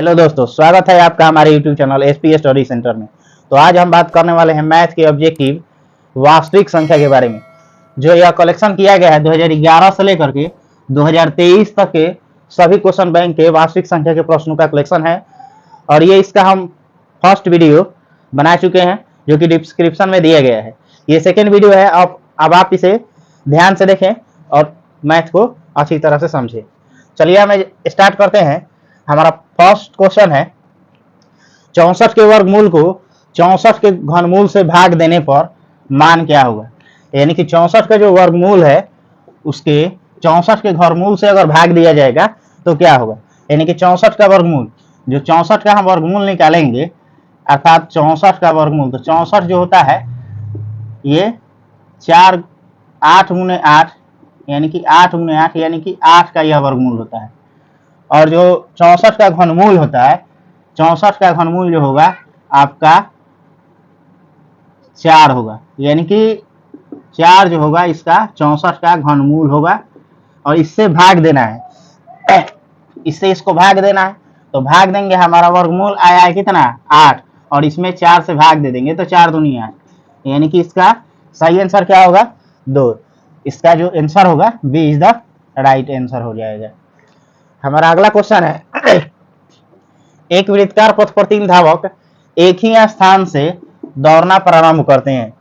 Hello दोस्तों, स्वागत है आपका हमारे YouTube channel SP study centre में। तो आज हम बात करने वाले हैं मैथ के ऑब्जेक्टिव वास्तविक संख्या के बारे में। जो यह कलेक्शन किया गया है 2011 से लेकर के 2023 तक के सभी क्वेश्चन बैंक के वास्तविक संख्या के प्रश्नों का कलेक्शन है और ये इसका हम फर्स्ट वीडियो बना चुके हैं जो कि डिस्क्रिप्शन में दिया गया है। ये सेकेंड वीडियो है। अब आप इसे ध्यान से देखें और मैथ को अच्छी तरह से समझें। चलिए हमें स्टार्ट करते हैं। हमारा फर्स्ट क्वेश्चन है 64 के वर्गमूल को 64 के घनमूल से भाग देने पर मान क्या होगा। यानी कि 64 का जो वर्गमूल है उसके 64 के घनमूल से अगर भाग दिया जाएगा तो क्या होगा। यानी कि 64 का वर्गमूल, जो 64 का हम वर्गमूल निकालेंगे अर्थात 64 का वर्गमूल, तो 64 जो होता है ये 4 8 गुने 8 यानी कि 8 गुने 8 यानी कि 8 का यह वर्गमूल होता है। और जो 64 का घनमूल होता है, 64 का घनमूल जो होगा आपका 4 होगा। यानी कि 4 जो होगा इसका 64 का घनमूल होगा और इससे भाग देना है। इससे इसको भाग देना है तो भाग देंगे, हमारा वर्गमूल आया है कितना 8 और इसमें 4 से भाग दे देंगे तो 4 दूनी 8। यानी कि इसका सही आंसर क्या होगा 2। इसका जो आंसर होगा B is the right answer हो जाएगा। हमारा अगला क्वेश्चन है एक वृत्ताकार पथ पर 3 धावक एक ही स्थान से दौड़ना प्रारंभ करते हैं।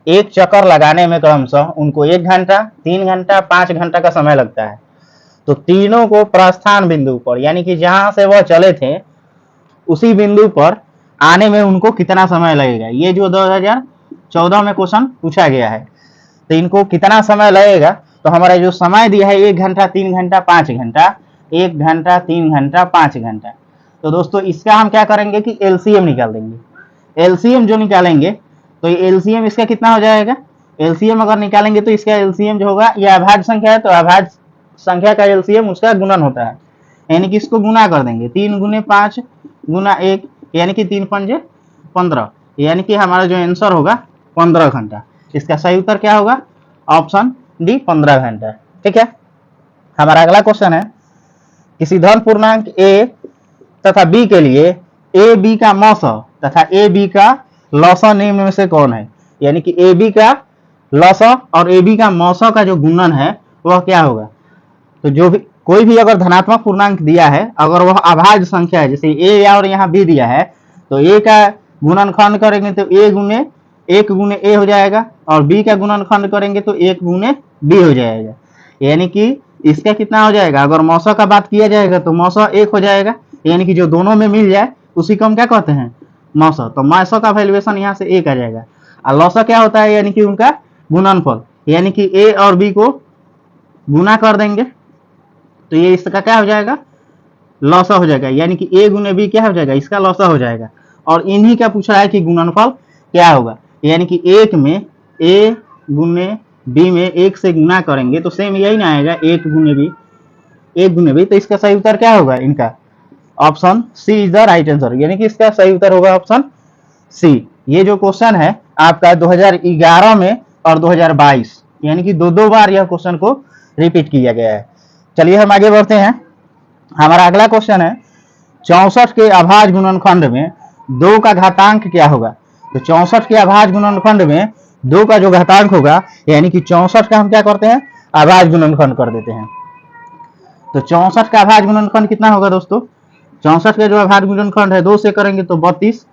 एक चक्कर लगाने में क्रमशः उनको 1 घंटा, 3 घंटा, 5 घंटा का समय लगता है। तो तीनों को प्रस्थान बिंदु पर यानी कि जहां से वह चले थे उसी बिंदु पर आने में उनको कितना समय लगेगा। ये जो 2014 में क्वेश्चन पूछा गया है तो इनको कितना समय लगेगा। तो हमारा जो समय दिया है 1 घंटा, 3 घंटा, 5 घंटा, 1 घंटा, 3 घंटा, 5 घंटा। तो दोस्तों इसका हम क्या करेंगे कि एलसीएम निकाल देंगे। एलसीएम जो निकालेंगे तो ये एलसीएम इसका कितना हो जाएगा। एलसीएम अगर निकालेंगे तो इसका एलसीएम जो होगा, ये अभाज्य संख्या है तो अभाज्य संख्या का एलसीएम उसका गुणन होता है। यानी कि इसको गुना कर देंगे 3 गुने 5 गुना 1 यानी कि 3 पंजे 15 यानी कि हमारा जो आंसर होगा 15 घंटा। इसका सही उत्तर क्या होगा ऑप्शन डी 15 घंटा। ठीक है। हमारा अगला क्वेश्चन है किसी धन पूर्णांक ए तथा बी के लिए ए बी का मौसा तथा ए बी का लौसा निम्न में से कौन है। यानी कि ए बी का लौसा और ए बी का मौसा का जो गुणन है वह क्या होगा। तो जो भी कोई भी अगर धनात्मक पूर्णांक दिया है, अगर वह अभाज्य संख्या है, जैसे ए और यहाँ बी दिया है तो ए का गुणनखंड करेंगे तो ए गुने 1 गुने ए हो जाएगा और बी का गुणनखंड करेंगे तो 1 गुने बी हो जाएगा। यानी कि इसका कितना हो जाएगा, अगर मौसा का बात किया जाएगा तो मौसा 1 हो जाएगा। यानी कि जो दोनों में मिल जाए उसी को हम क्या कहते हैं मौसा। तो मौसा का वैल्यूएशन यहाँ से 1 आ जाएगा। और लौसा क्या होता है, यानी कि उनका गुणनफल, यानी कि ए और बी को गुना कर देंगे तो ये इसका क्या हो जाएगा लौसा हो जाएगा। यानी कि ए गुने बी क्या हो जाएगा, इसका लौसा हो जाएगा। और इन्हीं का पूछा है कि गुणनफल क्या होगा। यानी कि 1 में ए गुने बी में 1 से गुना करेंगे तो सेम यही ना आएगा 1 गुने बी। तो इसका सही उत्तर क्या होगा, इनका option C is the right answer. यानी कि इसका सही उत्तर होगा ऑप्शन सी। ये जो क्वेश्चन है आपका 2011 में और 2022 यानी कि दो बार यह क्वेश्चन को रिपीट किया गया है। चलिए हम आगे बढ़ते हैं। हमारा अगला क्वेश्चन है 64 के अभाज्य गुणनखंड में 2 का घातांक क्या होगा। तो 64 के अभाज्य गुणनखंड में 2 का जो घातांक होगा, यानी कि 64 का हम क्या करते हैं अभाज्य गुणनखंड कर देते हैं। तो 64 का अभाज्य गुणनखंड कितना होगा दोस्तों, 64 का जो अभाज्य गुणनखंड है 2 से करेंगे तो 32,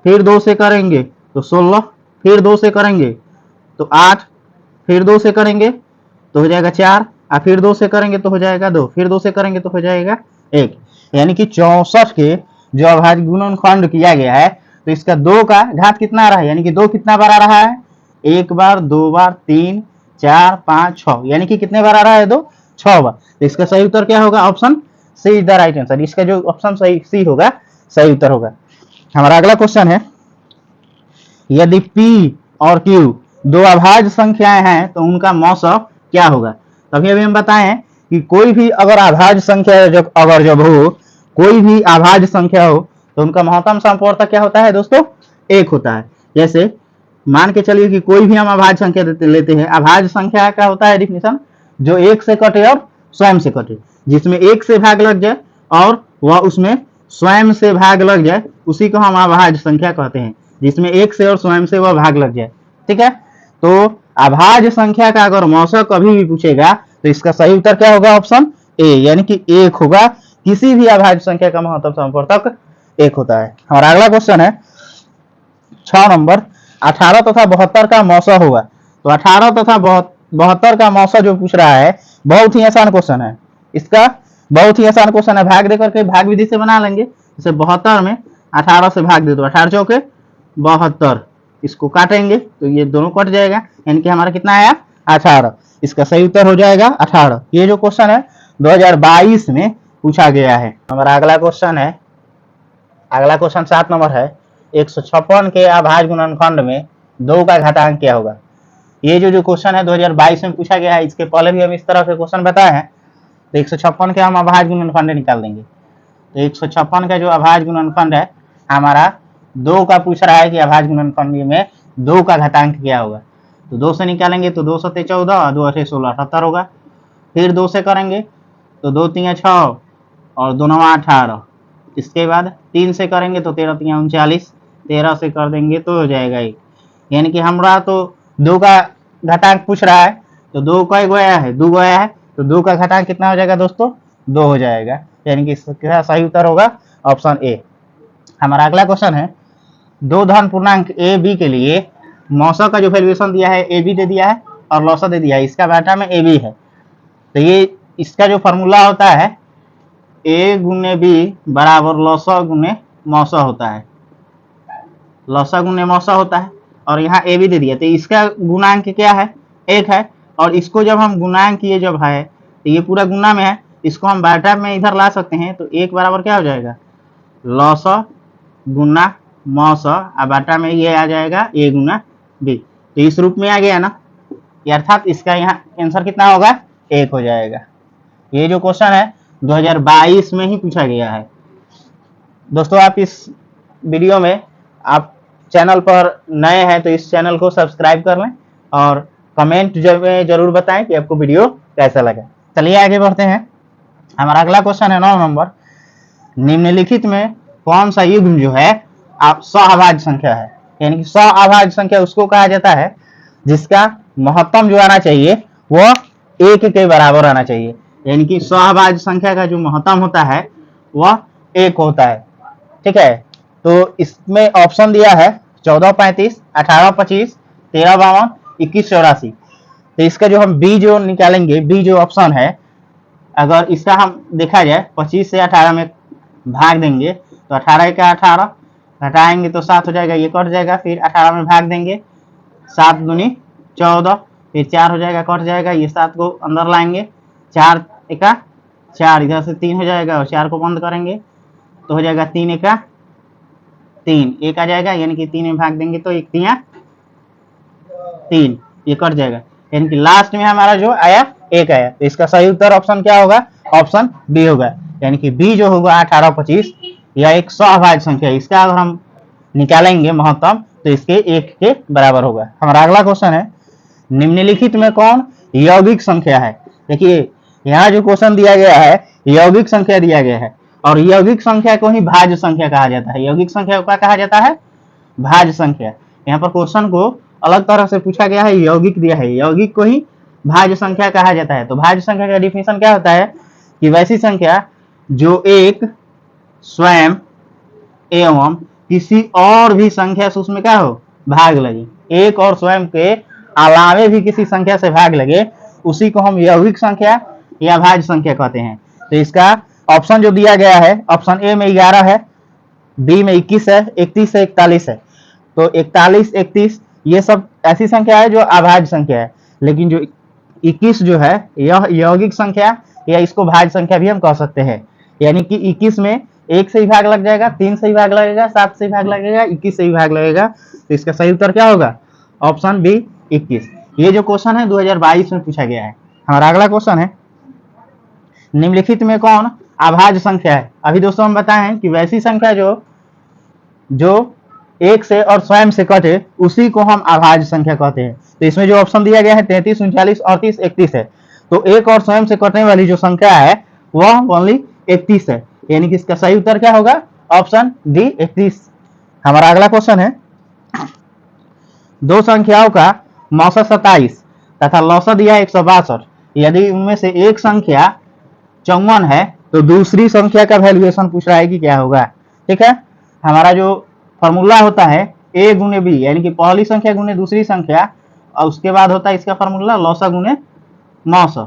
फिर 2 से करेंगे तो 16, फिर 2 से करेंगे तो 8, फिर 2 से करेंगे तो हो जाएगा 4 और फिर 2 से करेंगे तो हो जाएगा 2, फिर 2 से करेंगे तो हो जाएगा 1। यानी कि 64 के जो अभाज्य गुणनखंड किया गया है तो इसका 2 का घात कितना आ रहा है, यानी कि 2 कितना बार आ रहा है, 1 बार, 2 बार, 3, 4, 5, 6, यानी कि कितने बार आ रहा है 2, 6 बार। तो इसका सही उत्तर क्या होगा option C is the right answer. इसका जो ऑप्शन सही सी होगा सही उत्तर होगा। हमारा अगला क्वेश्चन है यदि P और Q 2 अभाज्य संख्याएं हैं तो उनका मौसा क्या होगा। तभी अभी हम बताएं कि कोई भी अगर अभाज्य संख्या जब हो, कोई भी अभाज्य संख्या हो तो उनका महत्तम समवर्तक क्या होता है दोस्तों 1 होता है। जैसे मान के चलिए कि कोई भी हम अभाज्य संख्या लेते हैं। अभाज्य संख्या का होता है डिफिनेशन जो 1 से कटे और स्वयं से कटे, जिसमें 1 से भाग लग जाए और वह उसमें स्वयं से भाग लग जाए उसी को हम अभाज्य संख्या कहते हैं, जिसमें एक से और स्वयं से वह भाग लग जाए। ठीक है, तो अभाज्य संख्या का अगर मौसा कभी भी पूछेगा तो इसका सही उत्तर क्या होगा? ऑप्शन ए, यानी कि एक होगा। किसी भी अभाज्य संख्या का महत्तम समवर्तक एक होता है। हमारा अगला क्वेश्चन है 6 नंबर, 18 तथा 72 का मौसा होगा। तो 18 तथा 72 का मौसा जो पूछ रहा है, बहुत ही आसान क्वेश्चन है। इसका बहुत ही आसान क्वेश्चन है, भाग दे करके भाग विधि से बना लेंगे। जैसे 72 में 18 से भाग दे, तो 18 चौके 72, इसको काटेंगे तो ये दोनों कट जाएगा, यानी कि हमारा कितना आया? 18। इसका सही उत्तर हो जाएगा 18। ये जो क्वेश्चन है 2022 में पूछा गया है। हमारा अगला क्वेश्चन है, अगला क्वेश्चन 7 नंबर है, 156 के अभाज्य गुणनखंड में 2 का घातांक क्या होगा? ये जो क्वेश्चन है 2022 में पूछा गया है। इसके पहले भी हम इस तरह के क्वेश्चन बताए हैं। तो 156 के हम अभाज्य गुणनखंड निकाल देंगे। तो 156 का जो अभाज्य गुणनखंड है हमारा 2 का पूछ रहा है कि अभाज्य गुणनखंड में 2 का घातांक क्या होगा। तो 2 से निकालेंगे तो 2 सत्ते 14 और 2 अठे 16, 78 होगा। फिर 2 से करेंगे तो 2 तिया 6 और 2 नवा 18। इसके बाद 3 से करेंगे तो 13 तिया 39, 13 से कर देंगे तो हो जाएगा 1। यानी कि हमारा तो 2 का घातांक पूछ रहा है, तो 2 का गया है, 2 गया है, तो 2 का घातांक कितना हो जाएगा दोस्तों? 2 हो जाएगा। यानी कि इसका सही उत्तर होगा ऑप्शन ए। हमारा अगला क्वेश्चन है, 2 धन पूर्णांक ए बी के लिए मौसा का जो वैल्यूएशन दिया है ए बी दे दिया है और लौसा दे दिया है, इसका बाटा में ए बी है। तो ये इसका जो फॉर्मूला होता है ए गुने बी बराबर लौसा गुने मौसा होता है, लौसा गुने मौसा होता है। और यहाँ ए बी दे दिया, तो इसका गुणांक क्या है? 1 है। और इसको जब हम गुणांक ये जब है तो ये पूरा गुना में है, इसको हम बाटा में इधर ला सकते हैं। तो 1 बराबर क्या हो जाएगा? लौसा गुना मौसा, और बाटा में ये आ जाएगा ए गुना बी। तो इस रूप में आ गया ना, अर्थात इसका यहाँ आंसर कितना होगा? 1 हो जाएगा। ये जो क्वेश्चन है 2022 में ही पूछा गया है। दोस्तों आप इस वीडियो में, आप चैनल पर नए हैं तो इस चैनल को सब्सक्राइब कर लें और कमेंट जरूर बताएं कि आपको वीडियो कैसा लगा। चलिए आगे बढ़ते हैं। हमारा अगला क्वेश्चन है 9 नंबर, निम्नलिखित में कौन सा युग्म जो है आप सअभाज्य संख्या है? यानी कि सअभाज्य संख्या उसको कहा जाता है जिसका महत्तम जो आना चाहिए वो 1 के बराबर आना चाहिए। यानी कि सअभाज्य संख्या का जो महत्तम होता है वह 1 होता है। ठीक है, तो इसमें ऑप्शन दिया है 14 35, 18 25, 13 52, 21 84। तो इसका जो हम बी जो निकालेंगे, बी जो ऑप्शन है, अगर इसका हम देखा जाए 25 से 18 में भाग देंगे तो 18 का 18 घटाएंगे तो 7 हो जाएगा, ये कट जाएगा। फिर 18 में भाग देंगे, 7 दूनी 14, फिर 4 हो जाएगा, कट जाएगा, ये 7 को अंदर लाएंगे, 4 एका 4, इधर से 3 हो जाएगा और 4 को बंद करेंगे तो हो जाएगा 3 एका 3, 1 आ जाएगा। यानी कि 3 में भाग देंगे तो 1 तिया 3, ये कट जाएगा। यानी कि लास्ट में हमारा जो आया 1 आया। तो इसका सही उत्तर ऑप्शन क्या होगा? ऑप्शन बी होगा। यानी कि बी जो होगा 18 25 यह एक सअभाज्य संख्या है। इसका अगर हम निकालेंगे महत्तम तो इसके 1 के बराबर होगा। हमारा अगला क्वेश्चन है, निम्नलिखित में कौन यौगिक संख्या है? देखिए यहाँ जो क्वेश्चन दिया गया है यौगिक संख्या दिया गया है, और यौगिक संख्या को ही भाज्य संख्या कहा जाता है। यौगिक संख्या को क्या कहा जाता है? भाज्य संख्या। यहाँ पर क्वेश्चन को अलग तरह से पूछा गया है, यौगिक दिया है, यौगिक को ही भाज्य संख्या कहा जाता है। तो भाज्य संख्या का डिफिनेशन क्या होता है कि वैसी संख्या जो एक स्वयं एवं किसी और भी संख्या से उसमें क्या हो? भाग लगे। एक और स्वयं के अलावे भी किसी संख्या से भाग लगे, उसी को हम यौगिक संख्या या भाज्य संख्या कहते हैं। तो इसका ऑप्शन जो दिया गया है, ऑप्शन ए में 11 है, बी में 21 है, 31 है, 41 है। तो 41 31 ये सब ऐसी संख्या है जो अभाज्य संख्या है, लेकिन जो 21 जो है यह यौगिक संख्या या इसको भाज्य संख्या भी हम कह सकते हैं। यानी कि 21 में 1 से ही भाग लग जाएगा, 3 से ही भाग लगेगा, 7 से ही भाग लगेगा, 21 से ही भाग लगेगा। तो इसका सही उत्तर क्या होगा? Option B 21। ये जो क्वेश्चन है 2022 में पूछा गया है। हमारा अगला क्वेश्चन है, निम्नलिखित में कौन अभाज्य संख्या है? अभी दोस्तों हम बताएं कि वैसी संख्या जो 1 से और स्वयं से कटे उसी को हम अभाज्य संख्या कहते हैं। तो इसमें जो ऑप्शन दिया गया है 33 39 38 31 है। तो 1 और स्वयं से कटने वाली जो संख्या है वह ओनली 31 है। यानी कि इसका सही उत्तर क्या होगा? Option D 31। हमारा अगला क्वेश्चन है, दो संख्याओं का मौसत 27 तथा लौसत दिया 162, यदि उनमें से एक संख्या 54 है तो दूसरी संख्या का वैल्यूएशन पूछ रहा है कि क्या होगा। ठीक है, हमारा जो फॉर्मूला होता है ए गुने बी, यानी कि पहली संख्या गुने दूसरी संख्या, और उसके बाद होता है इसका फॉर्मूला लौसा गुने मौसा।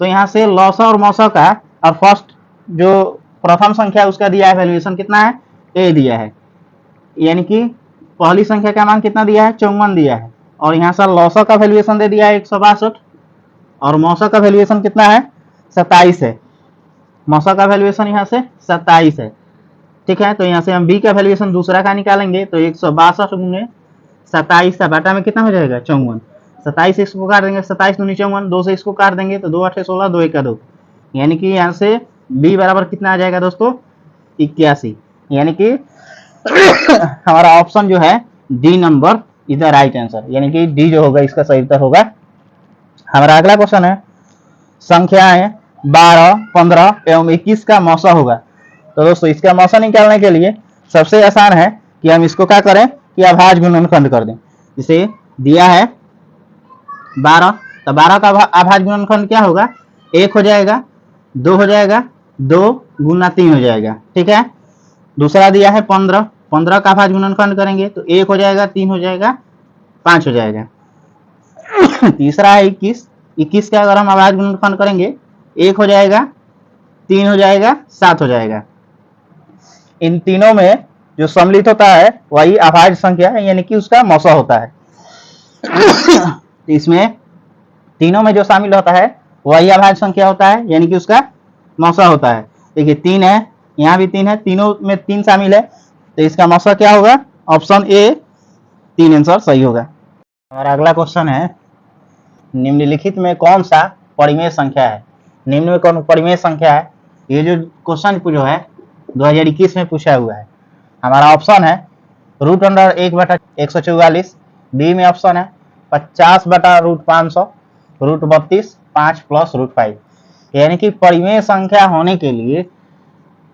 तो यहाँ से लौसा और मौसा का, और फर्स्ट जो प्रथम संख्या उसका दिया है वैल्यूएशन कितना है? ए दिया है, यानी कि पहली संख्या का मान कितना दिया है? 54 दिया है, और यहाँ से लौसा का वैल्यूएशन दे दिया है 162, और मौसा का वैल्यूएशन कितना है? 27 है। मौसा का वैल्यूएशन यहाँ से 27 है। ठीक है, तो यहाँ से हम बी का वैल्यूएशन दूसरा का निकालेंगे, तो 162 गुने 27 का बाटा में कितना हो जाएगा? 54। 27 इसको काट देंगे, 27 दूनी 54, 2 से इसको काट देंगे तो 2 8 16, 2 1 2, यानी कि यहाँ से बी बराबर कितना आ जाएगा दोस्तों? 81। यानी कि हमारा ऑप्शन जो है D number is the right answer, यानी कि डी जो होगा इसका सही उत्तर होगा। हमारा अगला क्वेश्चन है, संख्याएं 12, 15 एवं 21 का मौसा होगा। तो दोस्तों इसका मौसा निकालने के लिए सबसे आसान है कि हम इसको क्या करें कि अभाज्य गुणनखंड कर दें। जिसे दिया है 12, तो 12 का अभाज्य गुणनखंड क्या होगा? 1 हो जाएगा, 2 हो जाएगा, 2 गुना 3 हो जाएगा। ठीक है, दूसरा दिया है 15, 15 का अभाज्य गुणनखंड करेंगे तो 1 हो जाएगा, 3 हो जाएगा, 5 हो जाएगा। तीसरा है 21, 21 का अगर हम अभाज्य गुणनखंड करेंगे 1 हो जाएगा, 3 हो जाएगा, 7 हो जाएगा। इन तीनों में जो सम्मिलित होता है वही अभाज्य संख्या है, यानी कि उसका मौसा होता है। इसमें तीनों में जो शामिल होता है वही अभाज्य संख्या होता है, यानी कि उसका मौसा होता है। देखिए 3 है, यहाँ भी 3 है, तीनों में 3 शामिल है, तो इसका मौसा क्या होगा? ऑप्शन ए 3 आंसर सही होगा। हमारा अगला क्वेश्चन है, निम्नलिखित में कौन सा परिमेय संख्या है? निम्न में कौन परिमेय संख्या है? ये जो क्वेश्चन जो है 2021 में पूछा हुआ है। हमारा ऑप्शन है √1/144, बी में ऑप्शन है 50/√500, √32, 5 + √5। यानी कि परिमेय संख्या होने के लिए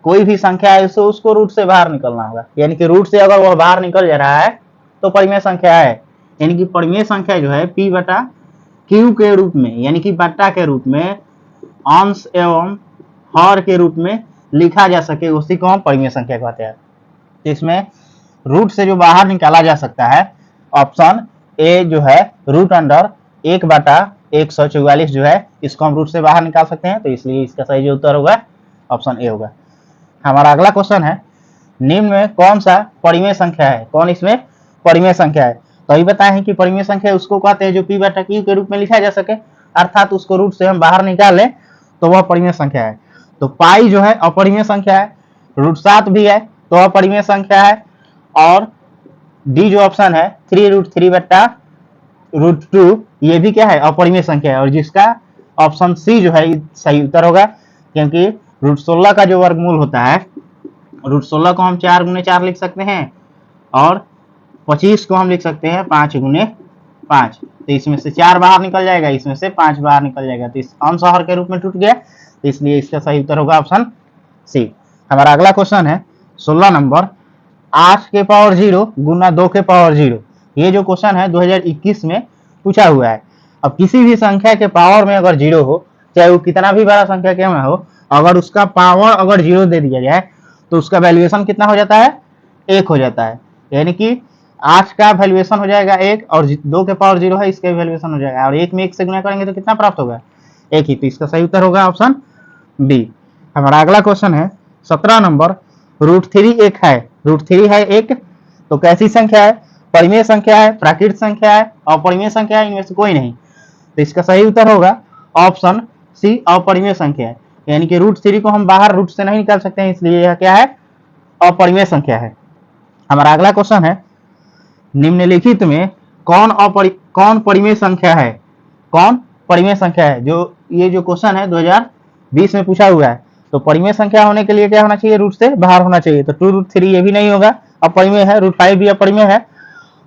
कोई भी संख्या है तो उसको रूट से बाहर निकलना होगा, यानी कि रूट से अगर वह बाहर निकल जा रहा है तो परिमेय संख्या है। यानी कि परिमेय संख्या जो है P/Q के रूप में, यानी कि बट्टा के रूप में, अंश एवं हर के रूप में लिखा जा सके, उसी को हम परिमेय संख्या कहते हैं। तो इसमें रूट से जो बाहर निकाला जा सकता है, ऑप्शन ए जो है √1/144 जो है, इसको हम रूट से बाहर निकाल सकते हैं, तो इसलिए इसका सही जो उत्तर होगा ऑप्शन ए होगा। हमारा अगला क्वेश्चन है, निम्न में कौन सा परिमेय संख्या है? कौन इसमें परिमेय संख्या है? तो अभी बताए हैं कि परिमेय संख्या उसको कहते हैं जो P/Q के रूप में लिखा जा सके, अर्थात उसको रूट से हम बाहर निकाल लें तो वह परिमेय संख्या है। तो पाई जो है अपरिमेय संख्या है, √7 भी है तो अपरिमेय संख्या है, और डी जो ऑप्शन है 3√3/√2 ये भी क्या है? अपरिमेय संख्या है, और जिसका ऑप्शन सी जो है सही उत्तर होगा, क्योंकि √16 का जो वर्गमूल होता है, √16 को हम 4 × 4 लिख सकते हैं, और 25 को हम लिख सकते हैं 5 × 5। तो इसमें से 4 बाहर निकल जाएगा, इसमें से 5 बाहर निकल जाएगा, तो इस अंश हर के रूप में टूट गया, तो इसलिए इसका सही उत्तर होगा ऑप्शन सी। हमारा अगला क्वेश्चन है 16 नंबर, 8 के पावर 0 गुना 2 के पावर 0। ये जो क्वेश्चन है 2021 में पूछा हुआ है। अब किसी भी संख्या के पावर में अगर 0 हो, चाहे वो कितना भी बड़ा संख्या क्यों ना हो, अगर उसका पावर अगर 0 दे दिया जाए तो उसका वैल्यूएशन कितना हो जाता है? 1 हो जाता है। यानी कि 8 का वैल्यूएशन हो जाएगा 1, और 2 के पावर 0 है, इसका वैल्यूएशन हो जाएगा, और 1 में 1 से गुना करेंगे तो कितना प्राप्त होगा? 1 ही। तो इसका सही उत्तर होगा ऑप्शन बी। हमारा अगला क्वेश्चन है 17 नंबर, √3 1 है, √3 है 1, तो कैसी संख्या है? परिमेय संख्या है, प्राकृत संख्या है, अपरिमेय संख्या है, इनमें से कोई नहीं। तो इसका सही उत्तर होगा ऑप्शन सी, अपरिमेय संख्या है। यानी कि √3 को हम बाहर रूट से नहीं निकाल सकते हैं, इसलिए यह क्या है? अपरिमेय संख्या है। हमारा अगला क्वेश्चन है, निम्नलिखित में कौन परिमेय संख्या है? कौन परिमेय संख्या है? जो ये जो क्वेश्चन है 2020 में पूछा हुआ है, तो परिमेय संख्या होने के लिए क्या होना चाहिए? रूट से बाहर होना चाहिए। तो 2√3 ये भी नहीं होगा, अपरिमेय है, √5 भी अपरिमेय है,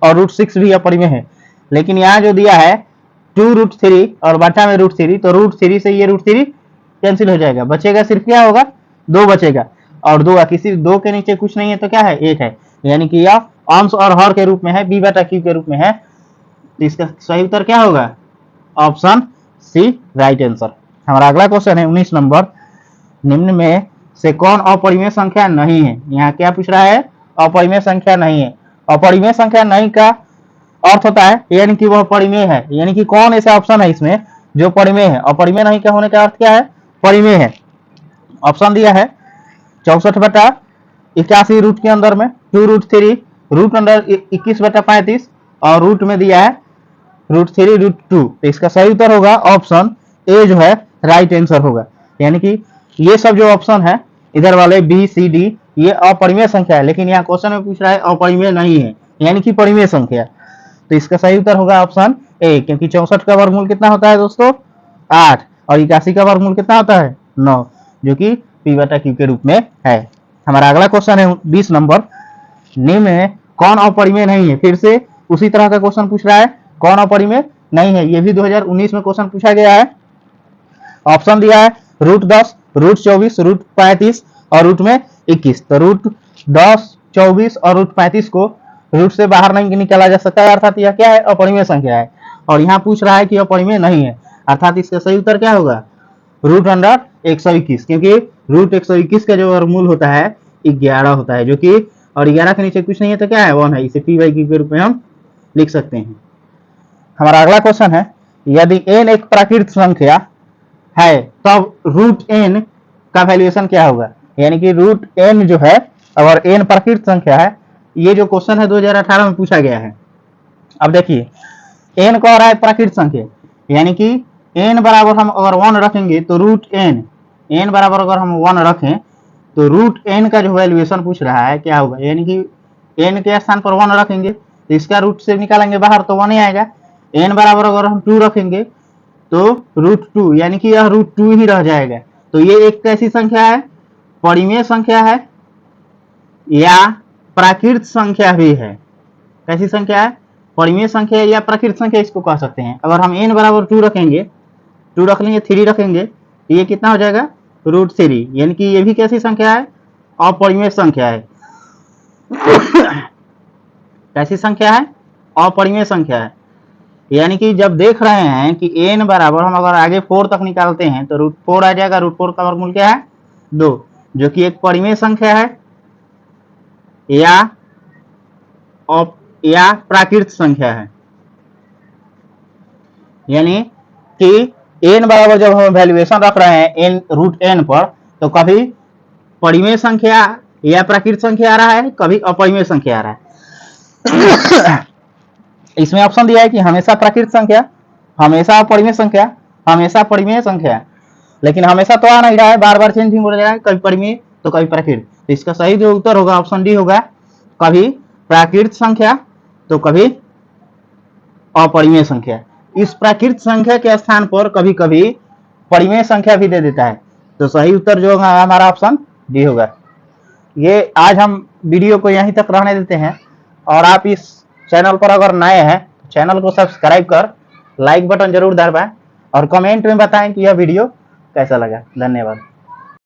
और √6 भी अपरिमेय है। लेकिन यहाँ जो दिया है 2√3 और बाटा में √3, तो √3 से ये √3 कैंसिल हो जाएगा, बचेगा सिर्फ क्या होगा? 2 बचेगा और 2 किसी 2 के नीचे कुछ नहीं है तो क्या है 1 है, यानी कि यह अंश और हर के रूप में है, b बटा q के रूप में है। तो इसका सही उत्तर क्या होगा? Option C right answer. हमारा अगला क्वेश्चन है 19 नंबर, निम्न में से कौन अपरिमेय संख्या नहीं है? यहाँ क्या पूछ रहा है? अपरिमेय संख्या नहीं है। अपरिमेय संख्या नहीं का अर्थ होता है यानी कि वह परिमेय है, यानी कि कौन ऐसा ऑप्शन है इसमें जो परिमेय है? अपरिमेय नहीं का होने का अर्थ क्या है? परिमेय है। ऑप्शन दिया है 64/81 रूट के अंदर में 2√3 रूट अंडर 21/35 और रूट में दिया है √3 √2। तो इसका सही उत्तर होगा ऑप्शन ए जो है राइट आंसर होगा। यानी कि ये सब जो ऑप्शन है इधर वाले बी सी डी ये अपरिमेय संख्या है, लेकिन यहाँ क्वेश्चन में पूछ रहा है अपरिमेय नहीं है यानी कि परिमेय संख्या। तो इसका सही उत्तर होगा ऑप्शन ए, क्योंकि 64 का वर्गमूल कितना होता है दोस्तों? 8 और 81 का वर्गमूल कितना होता है? 9, जो कि p बटा q के रूप में है। हमारा अगला क्वेश्चन है 20 नंबर, निम्न में कौन अपरिमेय नहीं है? फिर से उसी तरह का क्वेश्चन पूछ रहा है, कौन अपरिमेय नहीं है? ये भी 2019 में क्वेश्चन पूछा गया है। ऑप्शन दिया है √10 √24 √35 और रूट में 21। तो √10 24 और √35 को रूट से बाहर नहीं निकाला जा सकता है, अर्थात यह क्या है? अपरिमेय संख्या है। और यहाँ पूछ रहा है कि अपरिमेय नहीं है, अर्थात इसका सही उत्तर क्या होगा? √121, क्योंकि √121 का जो वर्गमूल होता है 11 होता है, जो कि और 11 के नीचे कुछ नहीं है तो क्या है? 1 है। इसे p बाई q के रूप में हम लिख सकते हैं। हमारा अगला क्वेश्चन है, यदि n एक प्राकृत संख्या है तब √n का वैल्यूएशन क्या होगा? यानी कि √n जो है अगर n प्राकृत संख्या है, ये जो क्वेश्चन है 2018 में पूछा गया है। अब देखिए n कह रहा है प्राकृत संख्या, यानी कि n बराबर हम अगर 1 रखेंगे तो n बराबर अगर हम 1 रखें तो √n का जो वैल्यूएशन पूछ रहा है क्या होगा? यानी कि n के स्थान पर 1 रखेंगे तो इसका रूट से निकालेंगे बाहर तो 1 ही आएगा। n बराबर अगर हम 2 रखेंगे तो √2, यानी कि यह √2 ही रह जाएगा। तो ये एक कैसी संख्या है? परिमेय संख्या है या प्राकृत संख्या भी है। कैसी संख्या है? परिमेय संख्या या प्राकृत संख्या इसको कह सकते हैं। अगर हम n बराबर 2 रखेंगे, 2 रख लेंगे 3 रखेंगे तो ये कितना हो जाएगा? √3, यानी कि ये भी कैसी संख्या है? अपरिमेय संख्या है। कैसी संख्या है? अपरिमेय संख्या है। यानी कि जब देख रहे हैं कि n बराबर हम अगर आगे 4 तक निकालते हैं तो √4 आ जाएगा। √4 का वर्गमूल क्या है? 2, जो कि एक परिमेय संख्या है या प्राकृत संख्या है। यानी कि n बराबर जब हम वैल्यूएशन रख रहे हैं √n पर, तो कभी परिमेय संख्या या प्राकृत संख्या आ रहा है, कभी अपरिमेय संख्या आ रहा है। इसमें ऑप्शन दिया है कि हमेशा प्राकृत संख्या, हमेशा अपरिमेय संख्या, हमेशा परिमेय संख्या, लेकिन हमेशा तो आ नहीं रहा है, बार बार चेंजिंग हो रहा है, कभी परिमेय तो कभी प्राकृत। तो इसका सही जो उत्तर होगा ऑप्शन डी होगा, कभी प्राकृत संख्या तो कभी अपरिमेय संख्या। इस प्राकृत संख्या के स्थान पर कभी कभी परिमेय संख्या भी दे देता है। तो सही उत्तर जो होगा हमारा ऑप्शन डी होगा। ये आज हम वीडियो को यहीं तक रहने देते हैं, और आप इस चैनल पर अगर नए हैं तो चैनल को सब्सक्राइब कर लाइक बटन जरूर दबाएं और कमेंट में बताएं कि यह वीडियो कैसा लगा। धन्यवाद।